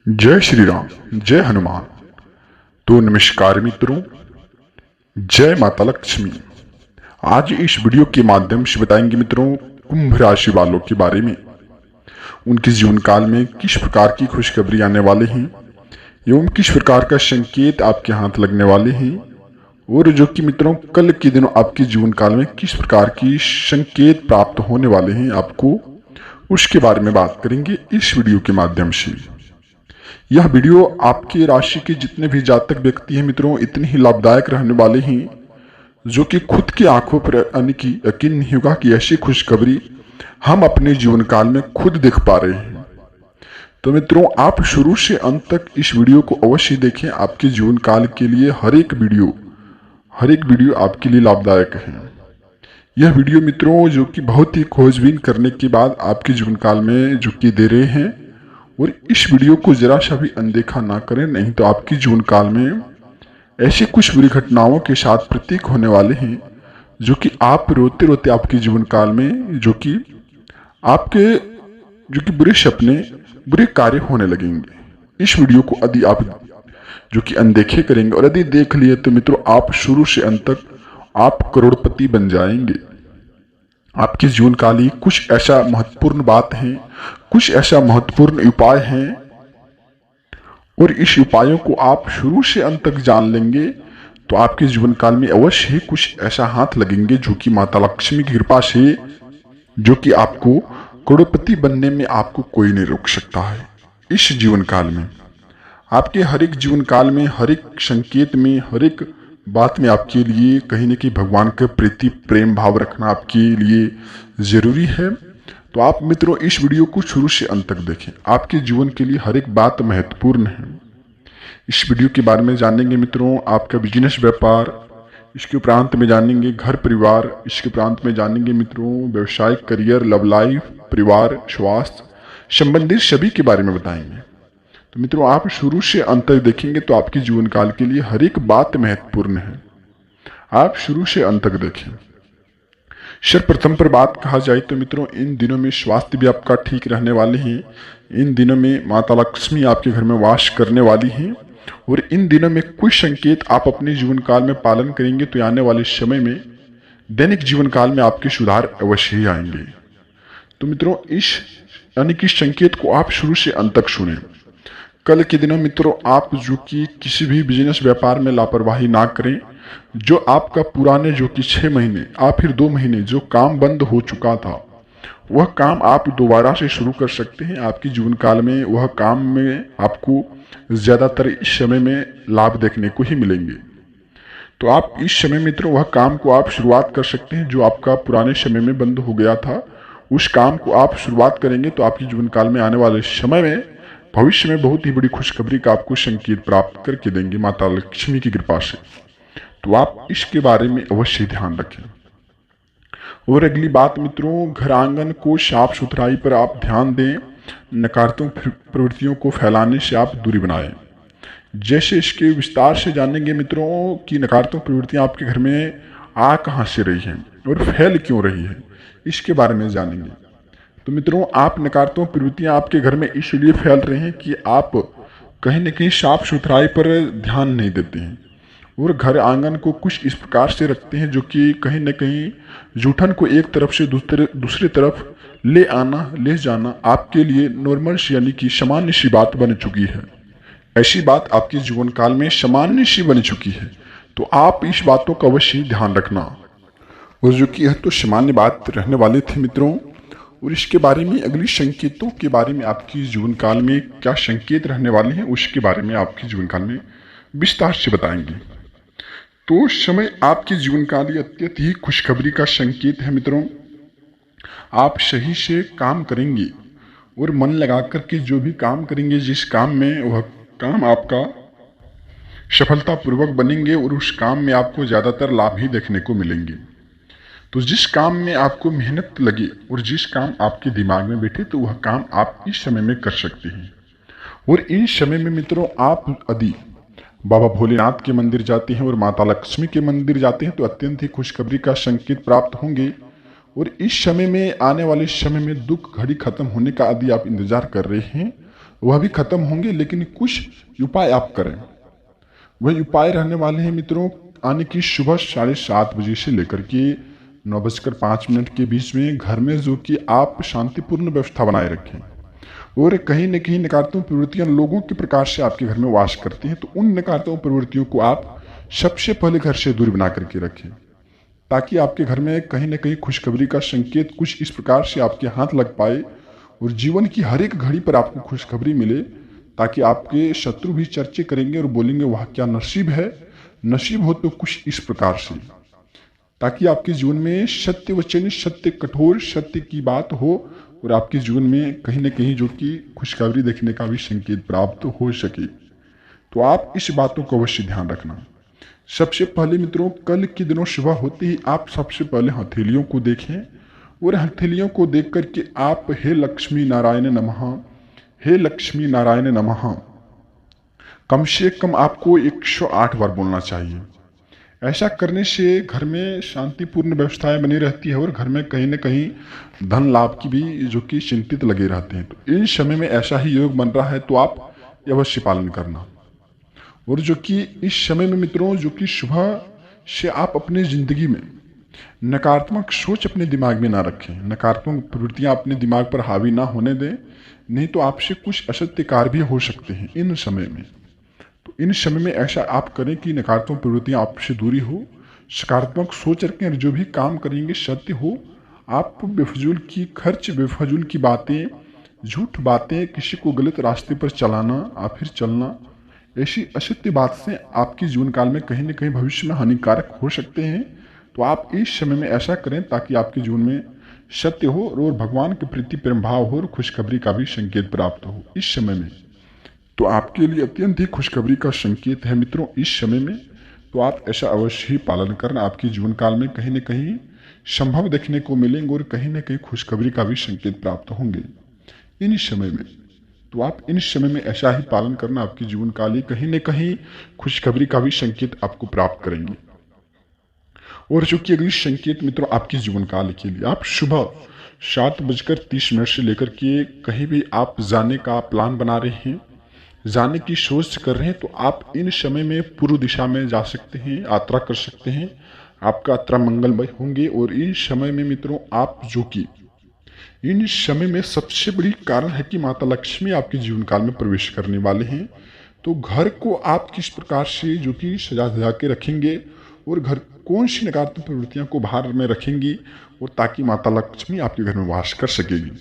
जय श्री राम। जय हनुमान। तो नमस्कार मित्रों, जय माता लक्ष्मी। आज इस वीडियो के माध्यम से बताएंगे मित्रों कुंभ राशि वालों के बारे में। उनके जीवन काल में किस प्रकार की खुशखबरी आने वाले हैं एवं किस प्रकार का संकेत आपके हाथ लगने वाले हैं, और जो कि मित्रों कल के दिनों आपके जीवन काल में किस प्रकार की संकेत प्राप्त होने वाले हैं आपको, उसके बारे में बात करेंगे इस वीडियो के माध्यम से। यह वीडियो आपके राशि के जितने भी जातक व्यक्ति हैं मित्रों इतने ही लाभदायक रहने वाले हैं, जो कि खुद की आंखों पर आने की यकीन नहीं होगा कि ऐसी खुशखबरी हम अपने जीवन काल में खुद देख पा रहे हैं। तो मित्रों आप शुरू से अंत तक इस वीडियो को अवश्य देखें। आपके जीवन काल के लिए हर एक वीडियो आपके लिए लाभदायक है। यह वीडियो मित्रों जो कि बहुत ही खोजबीन करने के बाद आपके जीवन काल में जो कि दे रहे हैं, और इस वीडियो को जरा सा भी अनदेखा ना करें, नहीं तो आपके जीवन काल में ऐसी कुछ बुरी घटनाओं के साथ प्रतीक होने वाले हैं, जो कि आप रोते रोते आपके जीवन काल में जो कि बुरे सपने बुरे कार्य होने लगेंगे। इस वीडियो को यदि आप जो कि अनदेखे करेंगे और यदि देख लिए तो मित्रों आप शुरू से अंत तक आप करोड़पति बन जाएंगे। आपके जीवन काल ही कुछ ऐसा महत्वपूर्ण बात है, कुछ ऐसा महत्वपूर्ण उपाय है, और इस उपायों को आप शुरू से अंत तक जान लेंगे तो आपके जीवन काल में अवश्य ही कुछ ऐसा हाथ लगेंगे जो कि माता लक्ष्मी की कृपा से जो कि आपको करोड़पति बनने में आपको कोई नहीं रोक सकता है। इस जीवन काल में आपके हर एक जीवन काल में हर एक संकेत में हर एक बात में आपके लिए कहीं न कहीं भगवान के प्रति प्रेम भाव रखना आपके लिए जरूरी है। तो आप मित्रों इस वीडियो को शुरू से अंत तक देखें। आपके जीवन के लिए हर एक बात महत्वपूर्ण है। इस वीडियो के बारे में जानेंगे मित्रों आपका बिजनेस व्यापार, इसके उपरांत में जानेंगे घर परिवार, इसके उपरांत में जानेंगे मित्रों व्यवसायिक करियर, लव लाइफ, परिवार, स्वास्थ्य संबंधित सभी के बारे में बताएंगे। तो मित्रों आप शुरू से अंत तक देखेंगे तो आपके जीवन काल के लिए हर एक बात महत्वपूर्ण है। आप शुरू से अंत तक देखें। सर्वप्रथम पर बात कहा जाए तो मित्रों इन दिनों में स्वास्थ्य भी आपका ठीक रहने वाले हैं। इन दिनों में माता लक्ष्मी आपके घर में वास करने वाली हैं, और इन दिनों में कुछ संकेत आप अपने जीवन काल में पालन करेंगे तो आने वाले समय में दैनिक जीवन काल में आपके सुधार अवश्य ही आएंगे। तो मित्रों इस यानी कि संकेत को आप शुरू से अंत तक सुने। कल के दिनों मित्रों आप जो कि किसी भी बिजनेस व्यापार में लापरवाही ना करें। जो आपका पुराने जो कि 6 महीने या फिर 2 महीने जो काम बंद हो चुका था, वह काम आप दोबारा से शुरू कर सकते हैं। आपके जीवन काल में वह काम में आपको ज्यादातर इस समय में लाभ देखने को ही मिलेंगे। तो आप इस समय मित्रों वह काम को आप शुरुआत कर सकते हैं जो आपका पुराने समय में बंद हो गया था। उस काम को आप शुरुआत करेंगे तो आपके जीवन काल में आने वाले समय में भविष्य में बहुत ही बड़ी खुशखबरी का आपको संकेत प्राप्त करके देंगे माता लक्ष्मी की कृपा से। तो आप इसके बारे में अवश्य ध्यान रखें। और अगली बात मित्रों घर आंगन को साफ सुथराई पर आप ध्यान दें। नकारात्मक प्रवृत्तियों को फैलाने से आप दूरी बनाएं। जैसे इसके विस्तार से जानेंगे मित्रों कि नकारात्मक प्रवृत्तियां आपके घर में आ कहां से रही हैं और फैल क्यों रही है, इसके बारे में जानेंगे। तो मित्रों आप नकारात्मक प्रवृत्तियां आपके घर में इसलिए फैल रही हैं कि आप कहीं न कहीं साफ सुथराई पर ध्यान नहीं देते हैं, और घर आंगन को कुछ इस प्रकार से रखते हैं जो कि कहीं न कहीं जूठन को एक तरफ से दूसरे तरफ ले जाना आपके लिए नॉर्मल यानी कि सामान्य सी बात बन चुकी है। ऐसी बात आपके जीवन काल में सामान्य सी बन चुकी है। तो आप इस बातों का अवश्य ध्यान रखना। और जो कि यह तो सामान्य बात रहने वाले थे मित्रों, और इसके बारे में अगली संकेतों के बारे में आपके जीवन काल में क्या संकेत रहने वाले हैं उसके बारे में आपके जीवन काल में विस्तार से बताएंगे। तो समय आपके जीवन काल अत्यंत ही खुशखबरी का संकेत है मित्रों। आप सही से काम करेंगे और मन लगाकर के जो भी काम करेंगे, जिस काम में वह काम आपका सफलतापूर्वक बनेंगे और उस काम में आपको ज्यादातर लाभ ही देखने को मिलेंगे। तो जिस काम में आपको मेहनत लगे और जिस काम आपके दिमाग में बैठे तो वह काम आप इस समय में कर सकते हैं। और इन समय में मित्रों आप यदि बाबा भोलेनाथ के मंदिर जाते हैं और माता लक्ष्मी के मंदिर जाते हैं तो अत्यंत ही खुशखबरी का संकेत प्राप्त होंगे। और इस समय में आने वाले समय में दुख घड़ी खत्म होने का यदि आप इंतजार कर रहे हैं वह भी खत्म होंगे, लेकिन कुछ उपाय आप करें। वही उपाय रहने वाले हैं मित्रों, आने की सुबह 7:30 बजे से लेकर के 9:05 के बीच में घर में जो कि आप शांतिपूर्ण व्यवस्था बनाए रखें। और कहीं न कहीं नकारात्मक प्रवृत्तियां लोगों के प्रकार से आपके घर में वास करती हैं, तो उन नकारात्मक प्रवृत्तियों को आप सबसे पहले घर से दूरी बना करके रखें, ताकि आपके घर में कहीं न कहीं खुशखबरी का संकेत कुछ इस प्रकार से आपके हाथ लग पाए और जीवन की हर एक घड़ी पर आपको खुशखबरी मिले, ताकि आपके शत्रु भी चर्चे करेंगे और बोलेंगे वाह क्या नसीब है, नसीब हो तो कुछ इस प्रकार से, ताकि आपके जीवन में सत्य वचन, सत्य कठोर सत्य की बात हो और आपके जीवन में कहीं न कहीं जो कि खुशखबरी देखने का भी संकेत प्राप्त हो सके। तो आप इस बातों को अवश्य ध्यान रखना। सबसे पहले मित्रों, कल के दिनों सुबह होते ही आप सबसे पहले हथेलियों को देखें और हथेलियों को देख करके आप हे लक्ष्मी नारायण नमः, हे लक्ष्मी नारायण नमः कम से कम आपको 108 बार बोलना चाहिए। ऐसा करने से घर में शांतिपूर्ण व्यवस्थाएं बनी रहती है और घर में कहीं न कहीं धन लाभ की भी जो कि चिंतित लगे रहते हैं। तो इन समय में ऐसा ही योग बन रहा है, तो आप अवश्य पालन करना। और जो कि इस समय में मित्रों, जो कि सुबह से आप अपनी जिंदगी में नकारात्मक सोच अपने दिमाग में ना रखें, नकारात्मक प्रवृत्तियां अपने दिमाग पर हावी ना होने दें, नहीं तो आपसे कुछ असत्य कार्य भी हो सकते हैं इन समय में। तो इन समय में ऐसा आप करें कि नकारात्मक प्रवृत्तियां आपसे दूरी हो, सकारात्मक सोच रखें और जो भी काम करेंगे सत्य हो। आप बेफजूल की खर्च, बेफजूल की बातें, झूठ बातें, किसी को गलत रास्ते पर चलाना या फिर चलना, ऐसी असत्य बात से आपके जीवन काल में कहीं न कहीं भविष्य में हानिकारक हो सकते हैं। तो आप इस समय में ऐसा करें ताकि आपके जीवन में सत्य हो और भगवान के प्रति प्रेम भाव हो और खुशखबरी का भी संकेत प्राप्त हो इस समय में। तो आपके लिए अत्यंत ही खुशखबरी का संकेत है मित्रों इस समय में। तो आप ऐसा अवश्य ही पालन करना, आपके जीवन काल में कहीं न कहीं संभव देखने को मिलेंगे और कहीं न कहीं खुशखबरी का भी संकेत प्राप्त होंगे इन समय में। तो आप इन समय में ऐसा ही पालन करना, आपके जीवन काल ही कहीं न कहीं खुशखबरी का भी संकेत आपको प्राप्त करेंगे। और जो कि अगली संकेत मित्रों आपके जीवन काल के लिए, आप सुबह 7:30 से लेकर के कहीं भी आप जाने का प्लान बना रहे हैं, जाने की सोच कर रहे हैं, तो आप इन समय में पूर्व दिशा में जा सकते हैं, यात्रा कर सकते हैं। आपका यात्रा मंगलमय होंगे। और इस समय में मित्रों आप जो कि इन समय में सबसे बड़ी कारण है कि माता लक्ष्मी आपके जीवन काल में प्रवेश करने वाले हैं। तो घर को आप किस प्रकार से जो कि सजा धजा के रखेंगे और घर कौन सी नकारात्मक प्रवृत्तियों को बाहर में रखेंगी और ताकि माता लक्ष्मी आपके घर में वास कर सकेगी।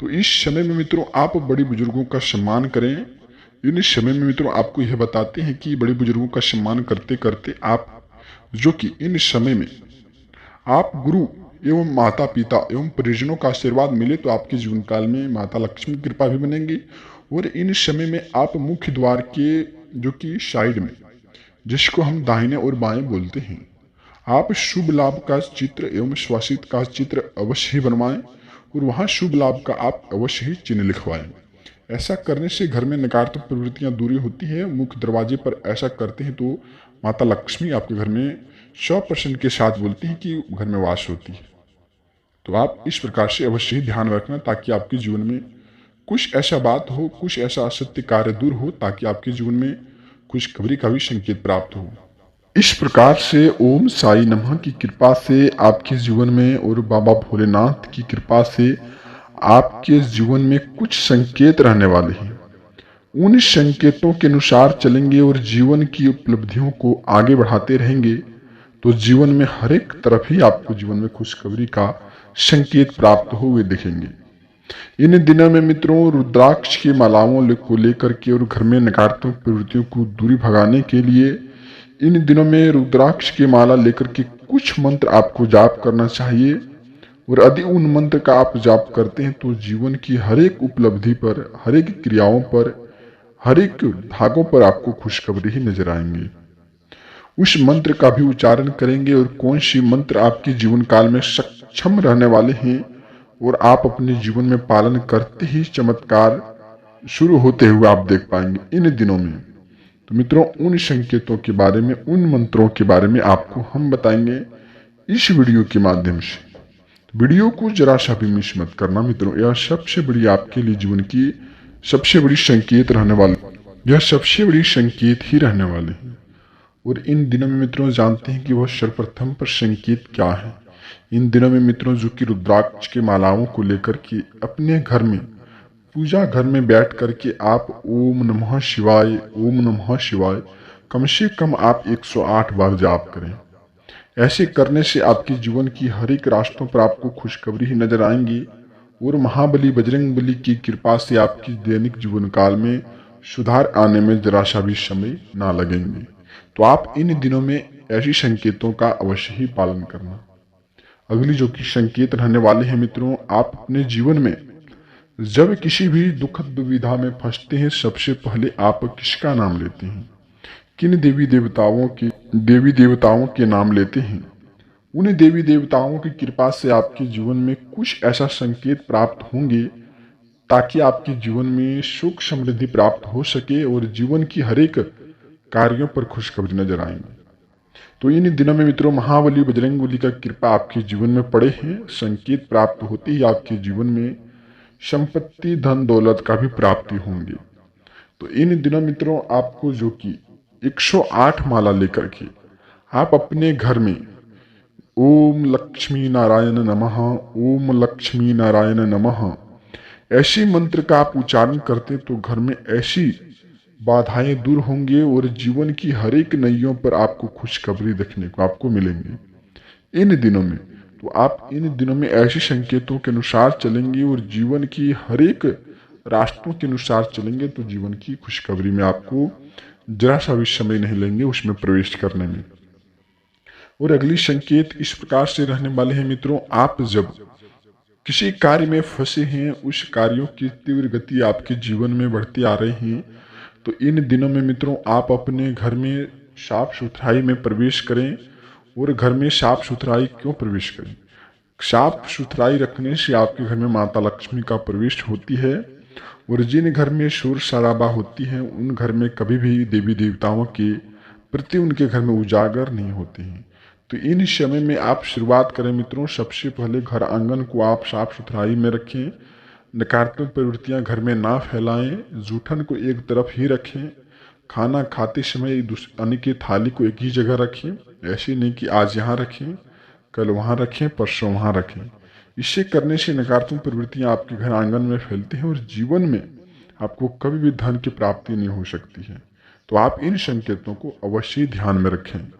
तो इस समय में मित्रों आप बड़े बुजुर्गों का सम्मान करें। इन समय में मित्रों आपको यह बताते हैं कि बड़े बुजुर्गों का सम्मान करते करते आप जो कि इन समय में आप गुरु एवं माता पिता एवं परिजनों का आशीर्वाद मिले, तो आपके जीवन काल में माता लक्ष्मी की कृपा भी बनेंगी। और इन समय में आप मुख्य द्वार के जो कि साइड में, जिसको हम दाहिने और बाएं बोलते हैं, आप शुभ लाभ का चित्र एवं स्वासित का चित्र अवश्य ही बनवाएं और वहां शुभ लाभ का आप अवश्य ही चिन्ह लिखवाएं। ऐसा करने से घर में नकारात्मक प्रवृत्तियां दूरी होती है। मुख्य दरवाजे पर ऐसा करते हैं तो माता लक्ष्मी आपके घर में 100% के साथ बोलती हैं कि घर में वास होती है। तो आप इस प्रकार से अवश्य ही ध्यान रखना, ताकि आपके जीवन में कुछ ऐसा बात हो, कुछ ऐसा असत्य कार्य दूर हो, ताकि आपके जीवन में खुशखबरी का भी संकेत प्राप्त हो। इस प्रकार से ओम साई नमः की कृपा से आपके जीवन में और बाबा भोलेनाथ की कृपा से आपके जीवन में कुछ संकेत रहने वाले हैं। उन संकेतों के अनुसार चलेंगे और जीवन की उपलब्धियों को आगे बढ़ाते रहेंगे, तो जीवन में हर एक तरफ ही आपको जीवन में खुशखबरी का संकेत प्राप्त हुए दिखेंगे। इन दिनों में मित्रों रुद्राक्ष की मालाओं को लेकर के और घर में नकारात्मक प्रवृत्तियों को दूरी भगाने के लिए इन दिनों में रुद्राक्ष की माला लेकर के कुछ मंत्र आपको जाप करना चाहिए। और यदि उन मंत्र का आप जाप करते हैं तो जीवन की हर एक उपलब्धि पर, हर एक क्रियाओं पर, हर एक भागों पर आपको खुशखबरी ही नजर आएंगे। उस मंत्र का भी उच्चारण करेंगे और कौन सी मंत्र आपके जीवन काल में सक्षम रहने वाले हैं और आप अपने जीवन में पालन करते ही चमत्कार शुरू होते हुए आप देख पाएंगे इन दिनों में। तो मित्रों उन संकेतों के बारे में, उन मंत्रों के बारे में आपको हम बताएंगे इस वीडियो के माध्यम से। वीडियो को जरा सा भी मिस मत करना मित्रों, यह सबसे बड़ी आपके लिए जीवन की सबसे बड़ी संकेत रहने वाले, यह सबसे बड़ी संकेत ही रहने वाले हैं। और इन दिनों में मित्रों जानते हैं कि वह सर्वप्रथम पर संकेत क्या है। इन दिनों में मित्रों जो कि रुद्राक्ष के मालाओं को लेकर के अपने घर में, पूजा घर में बैठ करके आप ओम नमः शिवाय, ओम नमः शिवाय कम से कम आप 108 बार जाप करें। ऐसे करने से आपके जीवन की हर एक रास्तों पर आपको खुशखबरी ही नजर आएंगी और महाबली बजरंगबली की कृपा से आपकी दैनिक जीवन काल में सुधार आने में जरा सा भी समय ना लगेंगे। तो आप इन दिनों में ऐसी संकेतों का अवश्य ही पालन करना। अगली जो कि संकेत रहने वाले हैं मित्रों, आप अपने जीवन में जब किसी भी दुखद दुविधा में फंसते हैं, सबसे पहले आप किसका नाम लेते हैं? किन देवी देवताओं के नाम लेते हैं? उन देवी देवताओं की कृपा से आपके जीवन में कुछ ऐसा संकेत प्राप्त होंगे ताकि आपके जीवन में सुख समृद्धि प्राप्त हो सके और जीवन की हर एक कार्यों पर खुशखबरी नजर आएंगे। तो इन दिनों में मित्रों महाबली बजरंगबली का कृपा आपके जीवन में पड़े हैं। संकेत प्राप्त होते ही आपके जीवन में संपत्ति धन दौलत का भी प्राप्ति होंगे। तो इन दिनों मित्रों आपको जो कि 108 माला लेकर के आप अपने घर में ओम लक्ष्मी नारायण नमः, ओम लक्ष्मी नारायण नमः ऐसे मंत्र का आप उच्चारण करते तो घर में ऐसी बाधाएं दूर होंगे और जीवन की हर एक नैयों पर आपको खुशखबरी देखने को आपको मिलेंगे इन दिनों में। तो आप इन दिनों में ऐसे संकेतों के अनुसार चलेंगे और जीवन की हर एक रास्तों के अनुसार चलेंगे तो जीवन की खुशखबरी में आपको जरा सा भी समय नहीं लेंगे उसमें प्रवेश करने में। और अगली संकेत इस प्रकार से रहने वाले हैं मित्रों, आप जब किसी कार्य में फंसे हैं, उस कार्यों की तीव्र गति आपके जीवन में बढ़ती आ रही है, तो इन दिनों में मित्रों आप अपने घर में साफ सुथराई में प्रवेश करें। और घर में साफ सुथराई क्यों प्रवेश करें? साफ सुथराई रखने से आपके घर में माता लक्ष्मी का प्रवेश होती है और जिन घर में शोर शराबा होती है उन घर में कभी भी देवी देवताओं के प्रति उनके घर में उजागर नहीं होते हैं। तो इन समय में आप शुरुआत करें मित्रों, सबसे पहले घर आंगन को आप साफ सुथराई में रखें, नकारात्मक प्रवृत्तियां घर में ना फैलाएं, जूठन को एक तरफ ही रखें, खाना खाते समय अन्य की थाली को एक ही जगह रखें, ऐसे नहीं कि आज यहाँ रखें कल वहाँ रखें परसों वहाँ रखें। इससे करने से नकारात्मक प्रवृत्तियां आपके घर आंगन में फैलती हैं और जीवन में आपको कभी भी धन की प्राप्ति नहीं हो सकती है। तो आप इन संकेतों को अवश्य ध्यान में रखें।